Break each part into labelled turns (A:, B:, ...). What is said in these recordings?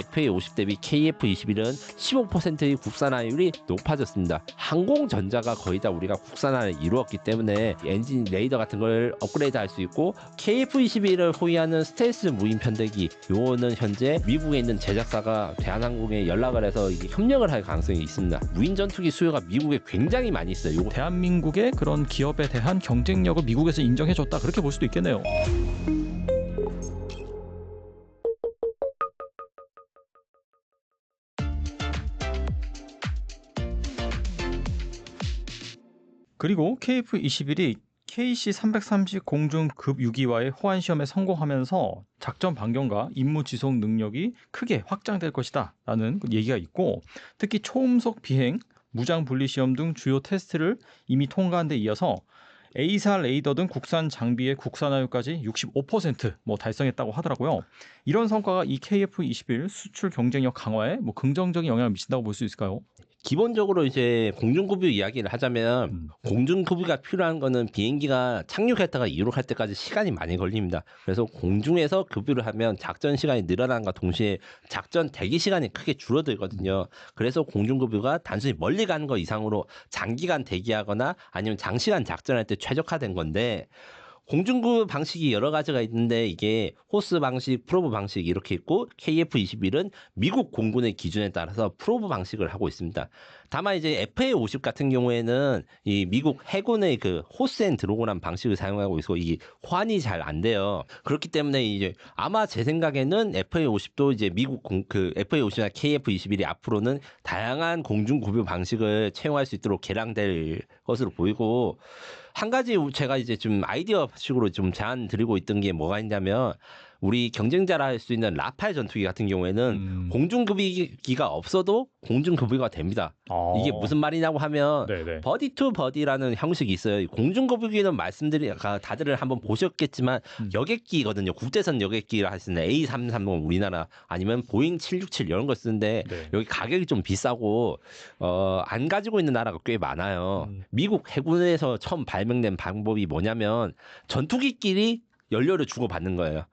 A: FA50 대비 KF21은 15%의 국산화율이 높아졌습니다. 항공전자가 거의 다 우리가 국산화를 이루었기 때문에 엔진 레이더 같은 걸 업그레이드 할 수 있고, KF21을 호위하는 스텔스 무인 편대기, 요거는 현재 미국에 있는 제작사가 대한항공에 연락을 해서 이게 협력을 할 가능성이 있습니다. 무인 전투기 수요가 미국에 굉장히 많이 있어요. 요거
B: 대한민국의 그런 기업에 대한 경쟁력을 미국에서 인정해줬다, 그렇게 볼 수도 있겠네요. 그리고 KF-21이 KC-330 공중급 유기와의 호환 시험에 성공하면서 작전 반경과 임무 지속 능력이 크게 확장될 것이다 라는 얘기가 있고, 특히 초음속 비행, 무장 분리 시험 등 주요 테스트를 이미 통과한 데 이어서 A사 레이더 등 국산 장비의 국산화율까지 65% 달성했다고 하더라고요. 이런 성과가 이 KF-21 수출 경쟁력 강화에 긍정적인 영향을 미친다고 볼 수 있을까요?
A: 기본적으로 이제 공중급유 이야기를 하자면, 공중급유가 필요한 거는 비행기가 착륙했다가 이륙할 때까지 시간이 많이 걸립니다. 그래서 공중에서 급유를 하면 작전 시간이 늘어난과 동시에 작전 대기 시간이 크게 줄어들거든요. 그래서 공중급유가 단순히 멀리 가는 거 이상으로 장기간 대기하거나 아니면 장시간 작전할 때 최적화된 건데, 공중급 방식이 여러 가지가 있는데 이게 호스 방식, 프로브 방식 이렇게 있고, KF-21은 미국 공군의 기준에 따라서 프로브 방식을 하고 있습니다. 다만 이제 FA-50 같은 경우에는 이 미국 해군의 그 호스 앤 드로그란 방식을 사용하고 있고, 이게 호환이 잘 안 돼요. 그렇기 때문에 이제 아마 제 생각에는 FA-50도 이제 미국 그 FA-50이나 KF-21이 앞으로는 다양한 공중급유 방식을 채용할 수 있도록 개량될 것으로 보이고, 한 가지 제가 이제 좀 아이디어식으로 좀 제안 드리고 있던 게 뭐가 있냐면, 우리 경쟁자라 할 수 있는 라팔 전투기 같은 경우에는 공중급유기가 없어도 공중급유가 됩니다. 이게 무슨 말이냐고 하면,
B: 네네.
A: 버디 투 버디라는 형식이 있어요. 공중급유기는 다들 한번 보셨겠지만 여객기거든요. 국제선 여객기라 할 수 있는 A330 우리나라 아니면 보잉 767 이런 걸 쓰는데,
B: 네.
A: 여기 가격이 좀 비싸고 안 가지고 있는 나라가 꽤 많아요. 미국 해군에서 처음 발명된 방법이 뭐냐면, 전투기끼리 연료를 주고받는 거예요.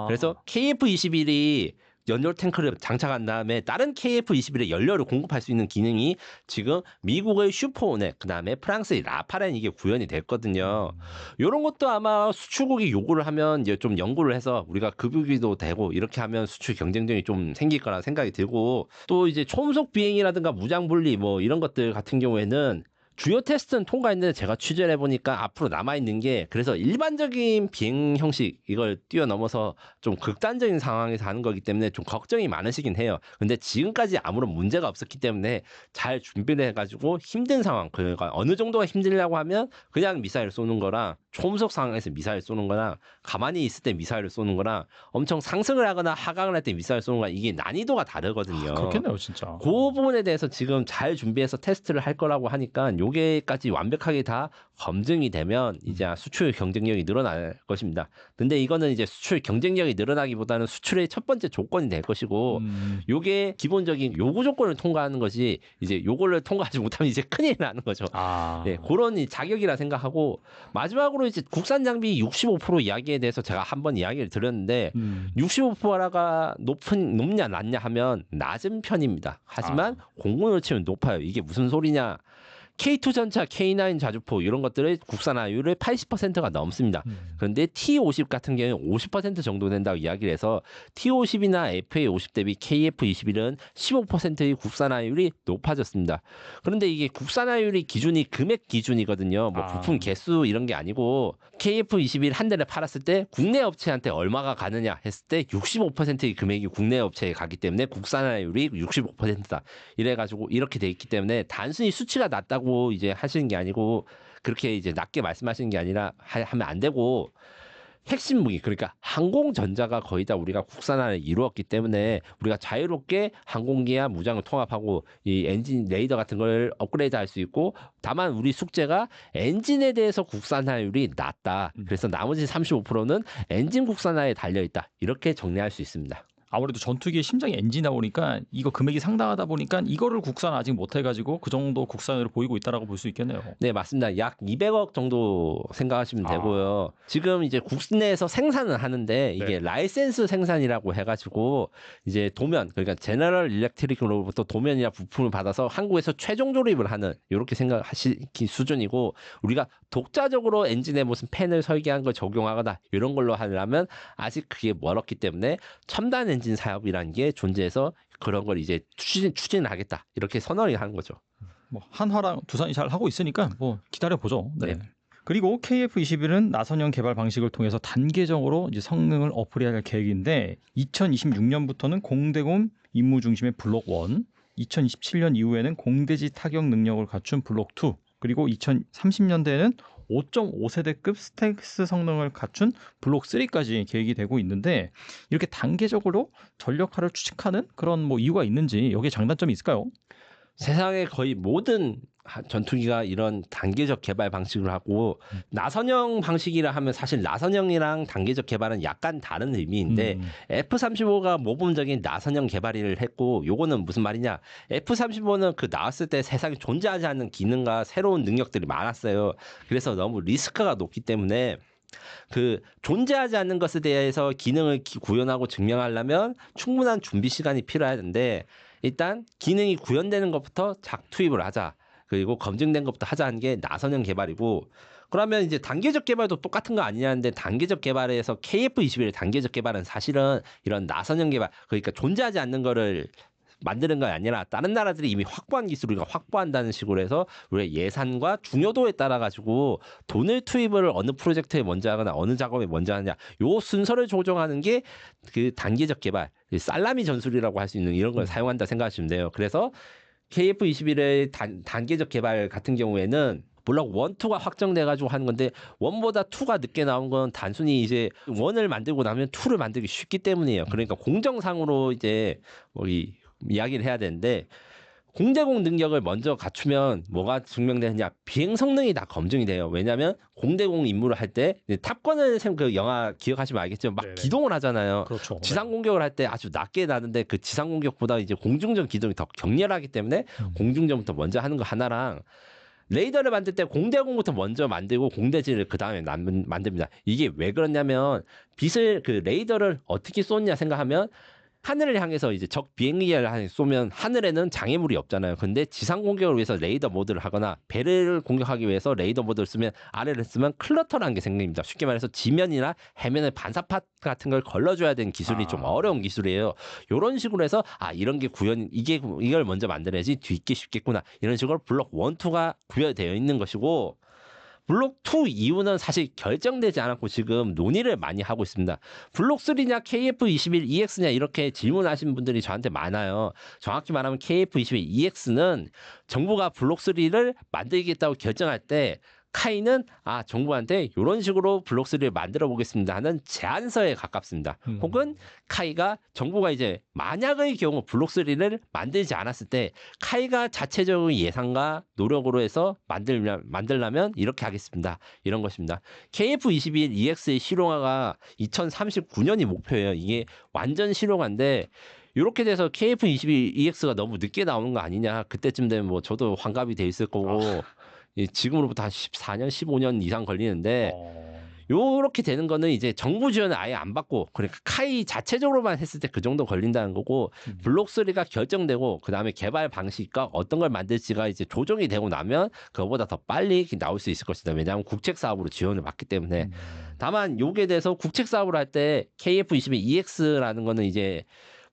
A: 그래서 KF-21이 연료 탱크를 장착한 다음에 다른 KF-21에 연료를 공급할 수 있는 기능이 지금 미국의 슈퍼오넥, 그 다음에 프랑스의 라파렌 이게 구현이 됐거든요. 이런 것도 아마 수출국이 요구를 하면 이제 좀 연구를 해서 우리가 급유기도 되고 이렇게 하면 수출 경쟁력이 좀 생길 거라 생각이 들고, 또 이제 초음속 비행이라든가 무장 분리 이런 것들 같은 경우에는 주요 테스트는 통과했는데, 제가 취재를 해보니까 앞으로 남아있는 게, 그래서 일반적인 비행 형식 이걸 뛰어넘어서 좀 극단적인 상황에서 하는 거기 때문에 좀 걱정이 많으시긴 해요. 근데 지금까지 아무런 문제가 없었기 때문에 잘 준비를 해가지고 힘든 상황, 그러니까 어느 정도가 힘들려고 하면 그냥 미사일 쏘는 거랑, 초음속 상황에서 미사일 쏘는 거랑, 가만히 있을 때 미사일을 쏘는 거랑, 엄청 상승을 하거나 하강을 할 때 미사일 쏘는 거랑, 이게 난이도가 다르거든요.
B: 그렇겠네요, 진짜.
A: 그 부분에 대해서 지금 잘 준비해서 테스트를 할 거라고 하니까, 요게까지 완벽하게 다 검증이 되면 이제 수출 경쟁력이 늘어날 것입니다. 근데 이거는 이제 수출 경쟁력이 늘어나기보다는 수출의 첫 번째 조건이 될 것이고, 요게 기본적인 요구 조건을 통과하는 것이, 이제 요거를 통과하지 못하면 이제 큰일 나는 거죠. 네, 그런 자격이라 생각하고, 마지막으로 이제 국산 장비 65% 이야기에 대해서 제가 한번 이야기를 드렸는데, 65%가 높냐 낮냐 하면 낮은 편입니다. 하지만 공군으로 치면 높아요. 이게 무슨 소리냐? K2 전차, K9 자주포 이런 것들의 국산화율을 80%가 넘습니다. 그런데 T50 같은 경우는 50% 정도 된다고 이야기를 해서, T50이나 FA50 대비 KF21은 15%의 국산화율이 높아졌습니다. 그런데 이게 국산화율이 기준이 금액 기준이거든요. 부품 개수 이런 게 아니고, KF21 한 대를 팔았을 때 국내 업체한테 얼마가 가느냐 했을 때 65%의 금액이 국내 업체에 가기 때문에 국산화율이 65%다. 이래가지고 이렇게 돼 있기 때문에 단순히 수치가 낮다고 이제 하시는 게 아니고, 그렇게 이제 낮게 말씀하시는 게 아니라 하면 안 되고, 핵심 무기, 그러니까 항공전자가 거의 다 우리가 국산화를 이루었기 때문에 우리가 자유롭게 항공기와 무장을 통합하고 이 엔진 레이더 같은 걸 업그레이드 할 수 있고, 다만 우리 숙제가 엔진에 대해서 국산화율이 낮다. 그래서 나머지 35%는 엔진 국산화에 달려있다. 이렇게 정리할 수 있습니다.
B: 아무래도 전투기의 심장이 엔진이다 보니까 이거 금액이 상당하다 보니까 이거를 국산 아직 못 해가지고 그 정도 국산으로 보이고 있다라고 볼 수 있겠네요.
A: 네, 맞습니다. 약 200억 정도 생각하시면
B: 아.
A: 되고요. 지금 이제 국내에서 생산은 하는데 이게
B: 네.
A: 라이센스 생산이라고 해가지고 이제 도면, 그러니까 제너럴 일렉트릭으로부터 도면이나 부품을 받아서 한국에서 최종 조립을 하는 이렇게 생각하시기 수준이고, 우리가 독자적으로 엔진에 무슨 팬을 설계한 걸 적용하거나 이런 걸로 하려면 아직 그게 멀었기 때문에 첨단 엔진 사업이라는 게 존재해서 그런 걸 이제 추진하겠다 이렇게 선언을 하는 거죠.
B: 뭐 한화랑 두산이 잘 하고 있으니까 뭐 기다려 보죠. 네.
A: 네.
B: 그리고 KF-21은 나선형 개발 방식을 통해서 단계적으로 이제 성능을 업그레이드할 계획인데 2026년부터는 공대공 임무 중심의 블록 1, 2027년 이후에는 공대지 타격 능력을 갖춘 블록 2, 그리고 2030년대에는 5.5세대급 스텔스 성능을 갖춘 블록 3까지 계획이 되고 있는데 이렇게 단계적으로 전력화를 추진하는 그런 뭐 이유가 있는지 여기에 장단점이 있을까요?
A: 세상의 거의 모든 전투기가 이런 단계적 개발 방식을 하고, 나선형 방식이라 하면 사실 나선형이랑 단계적 개발은 약간 다른 의미인데 F-35가 모범적인 나선형 개발을 했고, 요거는 무슨 말이냐, F-35는 그 나왔을 때 세상에 존재하지 않는 기능과 새로운 능력들이 많았어요. 그래서 너무 리스크가 높기 때문에 그 존재하지 않는 것에 대해서 기능을 구현하고 증명하려면 충분한 준비 시간이 필요하는데, 일단 기능이 구현되는 것부터 작투입을 하자, 그리고 검증된 것부터 하자 하는 게 나선형 개발이고, 그러면 이제 단계적 개발도 똑같은 거 아니냐는데, 단계적 개발에서 KF-21의 단계적 개발은 사실은 이런 나선형 개발, 그러니까 존재하지 않는 거를 만드는 게 아니라 다른 나라들이 이미 확보한 기술을 우리가 확보한다는 식으로 해서 우리의 예산과 중요도에 따라 가지고 돈을 투입을 어느 프로젝트에 먼저 하거나 어느 작업에 먼저 하느냐, 요 순서를 조정하는 게 그 단계적 개발, 살라미 전술이라고 할 수 있는 이런 걸 사용한다 생각하시면 돼요. 그래서 KF-21의 단계적 개발 같은 경우에는 물론 1, 2가 확정돼가지고 하는 건데, 1보다 2가 늦게 나온 건 단순히 이제 1을 만들고 나면 2를 만들기 쉽기 때문이에요. 그러니까 공정상으로 이제 이야기를 해야 되는데, 공대공 능력을 먼저 갖추면 뭐가 증명되느냐, 비행 성능이 다 검증이 돼요. 왜냐하면 공대공 임무를 할 때 탑건을 그 영화 기억하시면 알겠지만 막
B: 네네.
A: 기동을 하잖아요.
B: 그렇죠.
A: 지상 공격을 할 때 아주 낮게 나는데 그 지상 공격보다 이제 공중전 기동이 더 격렬하기 때문에 공중전부터 먼저 하는 거 하나랑, 레이더를 만들 때 공대공부터 먼저 만들고 공대지를 그 다음에 만듭니다. 이게 왜 그러냐면, 그 레이더를 어떻게 쏘냐 생각하면, 하늘을 향해서 이제 적 비행기를 쏘면 하늘에는 장애물이 없잖아요. 근데 지상 공격을 위해서 레이더 모드를 하거나 배를 공격하기 위해서 레이더 모드를 쓰면, 아래를 쓰면 클러터라는 게 생깁니다. 쉽게 말해서 지면이나 해면에 반사파 같은 걸 걸러줘야 되는 기술이 좀 어려운 기술이에요. 이런 식으로 해서 이런 게 이걸 먼저 만들어야지 뒤게 쉽겠구나, 이런 식으로 블록 1, 2가 구별되어 있는 것이고, 블록 2 이후는 사실 결정되지 않았고 지금 논의를 많이 하고 있습니다. 블록 3냐 KF-21EX냐 이렇게 질문하시는 분들이 저한테 많아요. 정확히 말하면 KF-21EX는 정부가 블록 3를 만들겠다고 결정할 때 카이는 정부한테 이런 식으로 블록 3를 만들어 보겠습니다 하는 제안서에 가깝습니다. 혹은 카이가, 정부가 이제 만약의 경우 블록 3를 만들지 않았을 때 카이가 자체적인 예산과 노력으로 해서 만들려면 이렇게 하겠습니다, 이런 것입니다. KF-21EX의 실용화가 2039년이 목표예요. 이게 완전 실용화인데, 이렇게 돼서 KF-21EX가 너무 늦게 나오는 거 아니냐, 그때쯤 되면 뭐 저도 환갑이 돼 있을 거고 지금으로부터 한 14년, 15년 이상 걸리는데, 요렇게 되는 거는 이제 정부 지원을 아예 안 받고, 그러니까 카이 자체적으로만 했을 때 그 정도 걸린다는 거고, 블록 3가 결정되고 그다음에 개발 방식과 어떤 걸 만들지가 이제 조정이 되고 나면 그거보다 더 빨리 나올 수 있을 것이다. 왜냐하면 국책 사업으로 지원을 받기 때문에. 다만 요게 대해서 국책 사업을 할 때 KF-21EX라는 거는 이제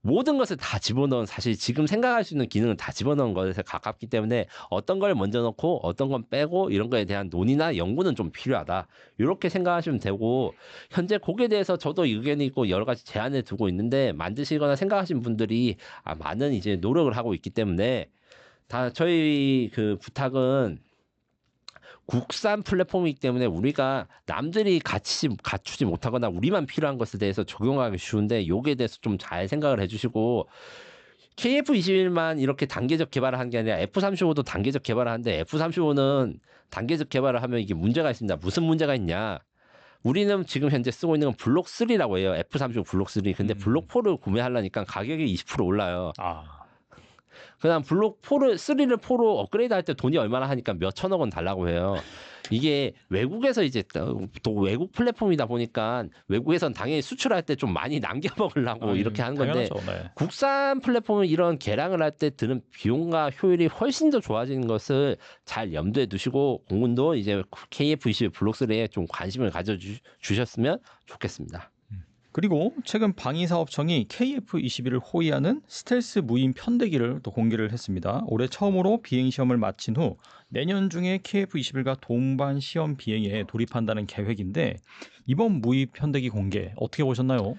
A: 모든 것을 다 집어넣은, 사실 지금 생각할 수 있는 기능을 다 집어넣은 것에 가깝기 때문에 어떤 걸 먼저 넣고 어떤 건 빼고 이런 거에 대한 논의나 연구는 좀 필요하다, 이렇게 생각하시면 되고, 현재 거기에 대해서 저도 의견이 있고 여러 가지 제안을 두고 있는데, 만드시거나 생각하시는 분들이 많은 이제 노력을 하고 있기 때문에, 다 저희 그 부탁은 국산 플랫폼이기 때문에 우리가 남들이 갖추지 못하거나 우리만 필요한 것에 대해서 적용하기 쉬운데, 요게 대해서 좀 잘 생각을 해주시고, KF-21만 이렇게 단계적 개발을 한 게 아니라 F-35도 단계적 개발을 하는데, F-35는 단계적 개발을 하면 이게 문제가 있습니다. 무슨 문제가 있냐, 우리는 지금 현재 쓰고 있는 건 블록 3라고 해요. F35 블록 3. 근데 블록 4를 구매하려니까 가격이 20% 올라요.
B: 아,
A: 그다음 블록 4를 3를 4로 업그레이드 할 때 돈이 얼마나 하니까 몇 천억 원 달라고 해요. 이게 외국에서 이제 또 외국 플랫폼이다 보니까 외국에선 당연히 수출할 때 좀 많이 남겨 먹으려고 이렇게 하는 건데
B: 당연하죠. 네.
A: 국산 플랫폼은 이런 개량을 할 때 드는 비용과 효율이 훨씬 더 좋아지는 것을 잘 염두에 두시고 공군도 이제 KF-21 블록 3에 좀 관심을 가져 주셨으면 좋겠습니다.
B: 그리고 최근 방위사업청이 KF-21을 호위하는 스텔스 무인 편대기를 또 공개를 했습니다. 올해 처음으로 비행 시험을 마친 후 내년 중에 KF-21과 동반 시험 비행에 돌입한다는 계획인데 이번 무인 편대기 공개 어떻게 보셨나요?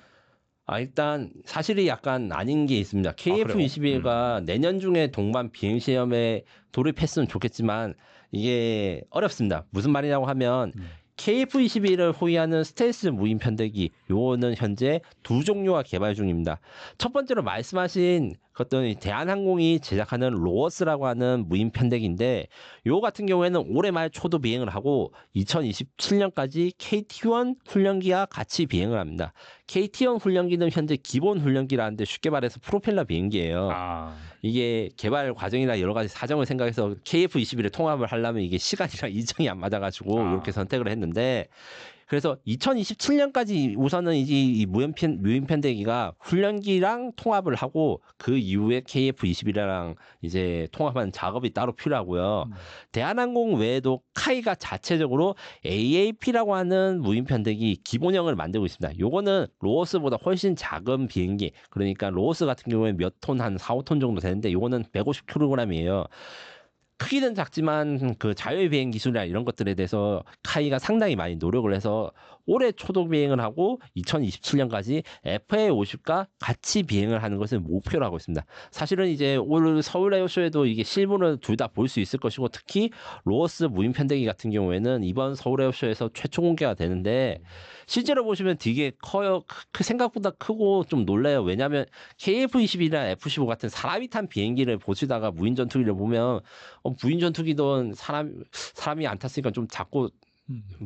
A: 일단 사실이 약간 아닌 게 있습니다.
B: 그래요?
A: KF-21가 내년 중에 동반 비행 시험에 돌입했으면 좋겠지만 이게 어렵습니다. 무슨 말이냐고 하면 KF-21을 호위하는 스텔스 무인 편대기 요거는 현재 두 종류가 개발 중입니다. 첫 번째로 말씀하신 어떤 대한항공이 제작하는 로어스라고 하는 무인 편대기인데 요 같은 경우에는 올해 말 초도 비행을 하고 2027년까지 KT-1 훈련기와 같이 비행을 합니다. KT-1 훈련기는 현재 기본 훈련기라는데 쉽게 말해서 프로펠러 비행기예요.
B: 아,
A: 이게 개발 과정이나 여러 가지 사정을 생각해서 KF-21에 통합을 하려면 이게 시간이랑 일정이 안 맞아가지고 이렇게 선택을 했는데 그래서 2027년까지 우선은 이제 이 무인 편대기가 훈련기랑 통합을 하고 그 이후에 KF-21이랑 이제 통합하는 작업이 따로 필요하고요. 대한항공 외에도 카이가 자체적으로 AAP라고 하는 무인 편대기 기본형을 만들고 있습니다. 요거는 로어스보다 훨씬 작은 비행기. 그러니까 로어스 같은 경우에 몇 톤, 한 4, 5톤 정도 되는데 요거는 150kg이에요. 크기는 작지만 그 자율 비행 기술이나 이런 것들에 대해서 카이가 상당히 많이 노력을 해서 올해 초도 비행을 하고 2027년까지 FA50과 같이 비행을 하는 것을 목표로 하고 있습니다. 사실은 이제 올 서울 에어쇼에도 이게 실물을 둘 다 볼 수 있을 것이고 특히 로어스 무인 편대기 같은 경우에는 이번 서울 에어쇼에서 최초 공개가 되는데 실제로 보시면 되게 커요. 생각보다 크고 좀 놀라요. 왜냐하면 KF-21이나 F-15 같은 사람이 탄 비행기를 보시다가 무인 전투기를 보면 무인 전투기도 사람이 안 탔으니까 좀 작고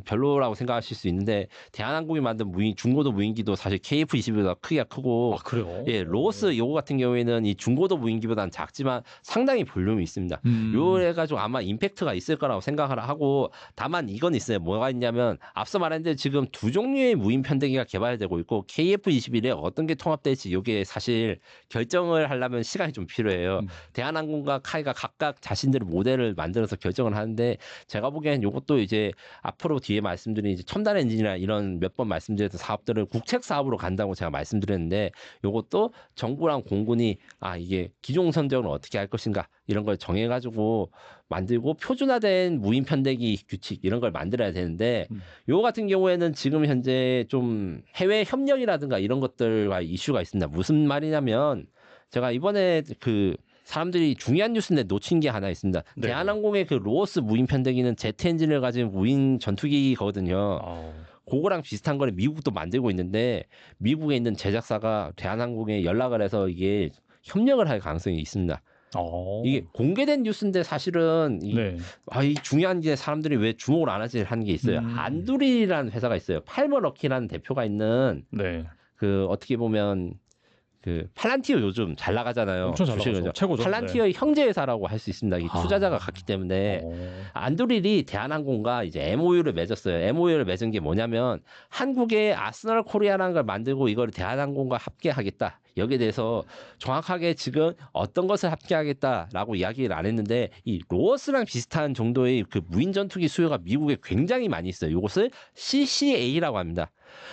A: 별로라고 생각하실 수 있는데 대한항공이 만든 중고도 무인기도 사실 KF-21보다 크기가 크고
B: 그래요?
A: 예, 로어스 요거 같은 경우에는 이 중고도 무인기보다는 작지만 상당히 볼륨이 있습니다. 요 해가지고 아마 임팩트가 있을 거라고 생각을 하고 다만 이건 있어요. 뭐가 있냐면 앞서 말했는데 지금 두 종류의 무인 편대기가 개발되고 있고 KF-21에 어떤 게 통합될지 요게 사실 결정을 하려면 시간이 좀 필요해요. 대한항공과 카이가 각각 자신들의 모델을 만들어서 결정을 하는데 제가 보기엔 요것도 이제 앞으로 뒤에 말씀드린 이제 첨단 엔진이나 이런 몇 번 말씀드렸던 사업들을 국책 사업으로 간다고 제가 말씀드렸는데 요것도 정부랑 공군이 이게 기종 선정을 어떻게 할 것인가 이런 걸 정해가지고 만들고 표준화된 무인 편대기 규칙 이런 걸 만들어야 되는데 요 같은 경우에는 지금 현재 좀 해외 협력이라든가 이런 것들과 이슈가 있습니다. 무슨 말이냐면 제가 이번에 사람들이 중요한 뉴스인데 놓친 게 하나 있습니다.
B: 네.
A: 대한항공의 그 로어스 무인 편대기는 제트 엔진을 가진 무인 전투기거든요. 그거랑 비슷한 거를 미국도 만들고 있는데 미국에 있는 제작사가 대한항공에 연락을 해서 이게 협력을 할 가능성이 있습니다. 이게 공개된 뉴스인데 사실은 이 중요한 게 사람들이 왜 주목을 안 하지 하는 게 있어요. 안두리라는 회사가 있어요. 팔머럭키라는 대표가 있는 어떻게 보면 팔란티어 요즘 잘 나가잖아요.
B: 엄청 잘 나가죠. 최고죠.
A: 팔란티어의 형제 회사라고 할 수 있습니다. 이 투자자가 같기 때문에 안드릴이 대한항공과 이제 MOU를 맺었어요. MOU를 맺은 게 뭐냐면 한국의 아스널 코리아라는 걸 만들고 이걸 대한항공과 합계하겠다. 여기에 대해서 정확하게 지금 어떤 것을 합계하겠다라고 이야기를 안 했는데 이 로어스랑 비슷한 정도의 그 무인 전투기 수요가 미국에 굉장히 많이 있어요. 이것을 CCA라고 합니다.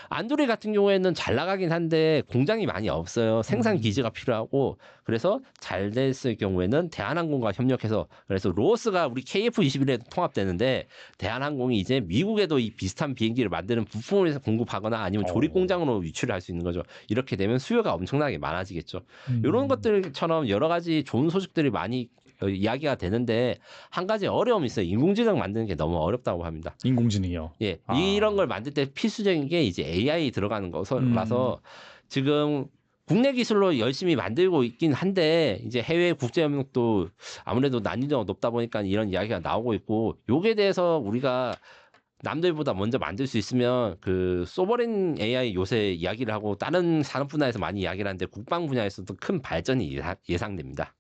A: 안드리 같은 경우에는 잘 나가긴 한데 공장이 많이 없어요. 생산 기지가 필요하고 그래서 잘 됐을 경우에는 대한항공과 협력해서 그래서 로어스가 우리 KF-21에 통합되는데 대한항공이 이제 미국에도 이 비슷한 비행기를 만드는 부품을 공급하거나 아니면 조립 공장으로 위치를 할 수 있는 거죠. 이렇게 되면 수요가 엄청나게 많아지겠죠. 이런 것들처럼 여러 가지 좋은 소식들이 많이 이야기가 되는데 한 가지 어려움이 있어요. 인공지능 만드는 게 너무 어렵다고 합니다.
B: 인공지능이요?
A: 예, 이런 걸 만들 때 필수적인 게 이제 AI 들어가는 것이라서 지금 국내 기술로 열심히 만들고 있긴 한데 이제 해외 국제 협력도 아무래도 난이도가 높다 보니까 이런 이야기가 나오고 있고 요게 대해서 우리가 남들보다 먼저 만들 수 있으면 그 소버린 AI 요새 이야기를 하고 다른 산업 분야에서 많이 이야기를 하는데 국방 분야에서도 큰 발전이 예상됩니다.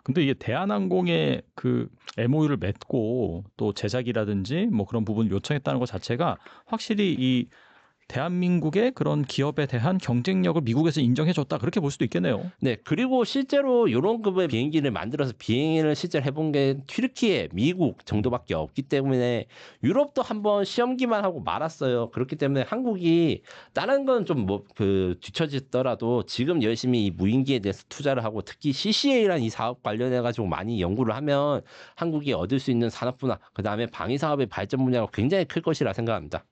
B: 근데 이게 대한항공에 그 MOU를 맺고 또 제작이라든지 뭐 그런 부분을 요청했다는 것 자체가 확실히 이 대한민국의 그런 기업에 대한 경쟁력을 미국에서 인정해줬다 그렇게 볼 수도 있겠네요.
A: 네, 그리고 실제로 이런 급의 비행기를 만들어서 비행을 실제로 해본 게 튀르키예, 미국 정도밖에 없기 때문에 유럽도 한번 시험기만 하고 말았어요. 그렇기 때문에 한국이 다른 건 좀 뭐 그 뒤처지더라도 지금 열심히 이 무인기에 대해서 투자를 하고 특히 CCA라는 이 사업 관련해 가지고 많이 연구를 하면 한국이 얻을 수 있는 산업 분야, 그다음에 방위 사업의 발전 분야가 굉장히 클 것이라 생각합니다.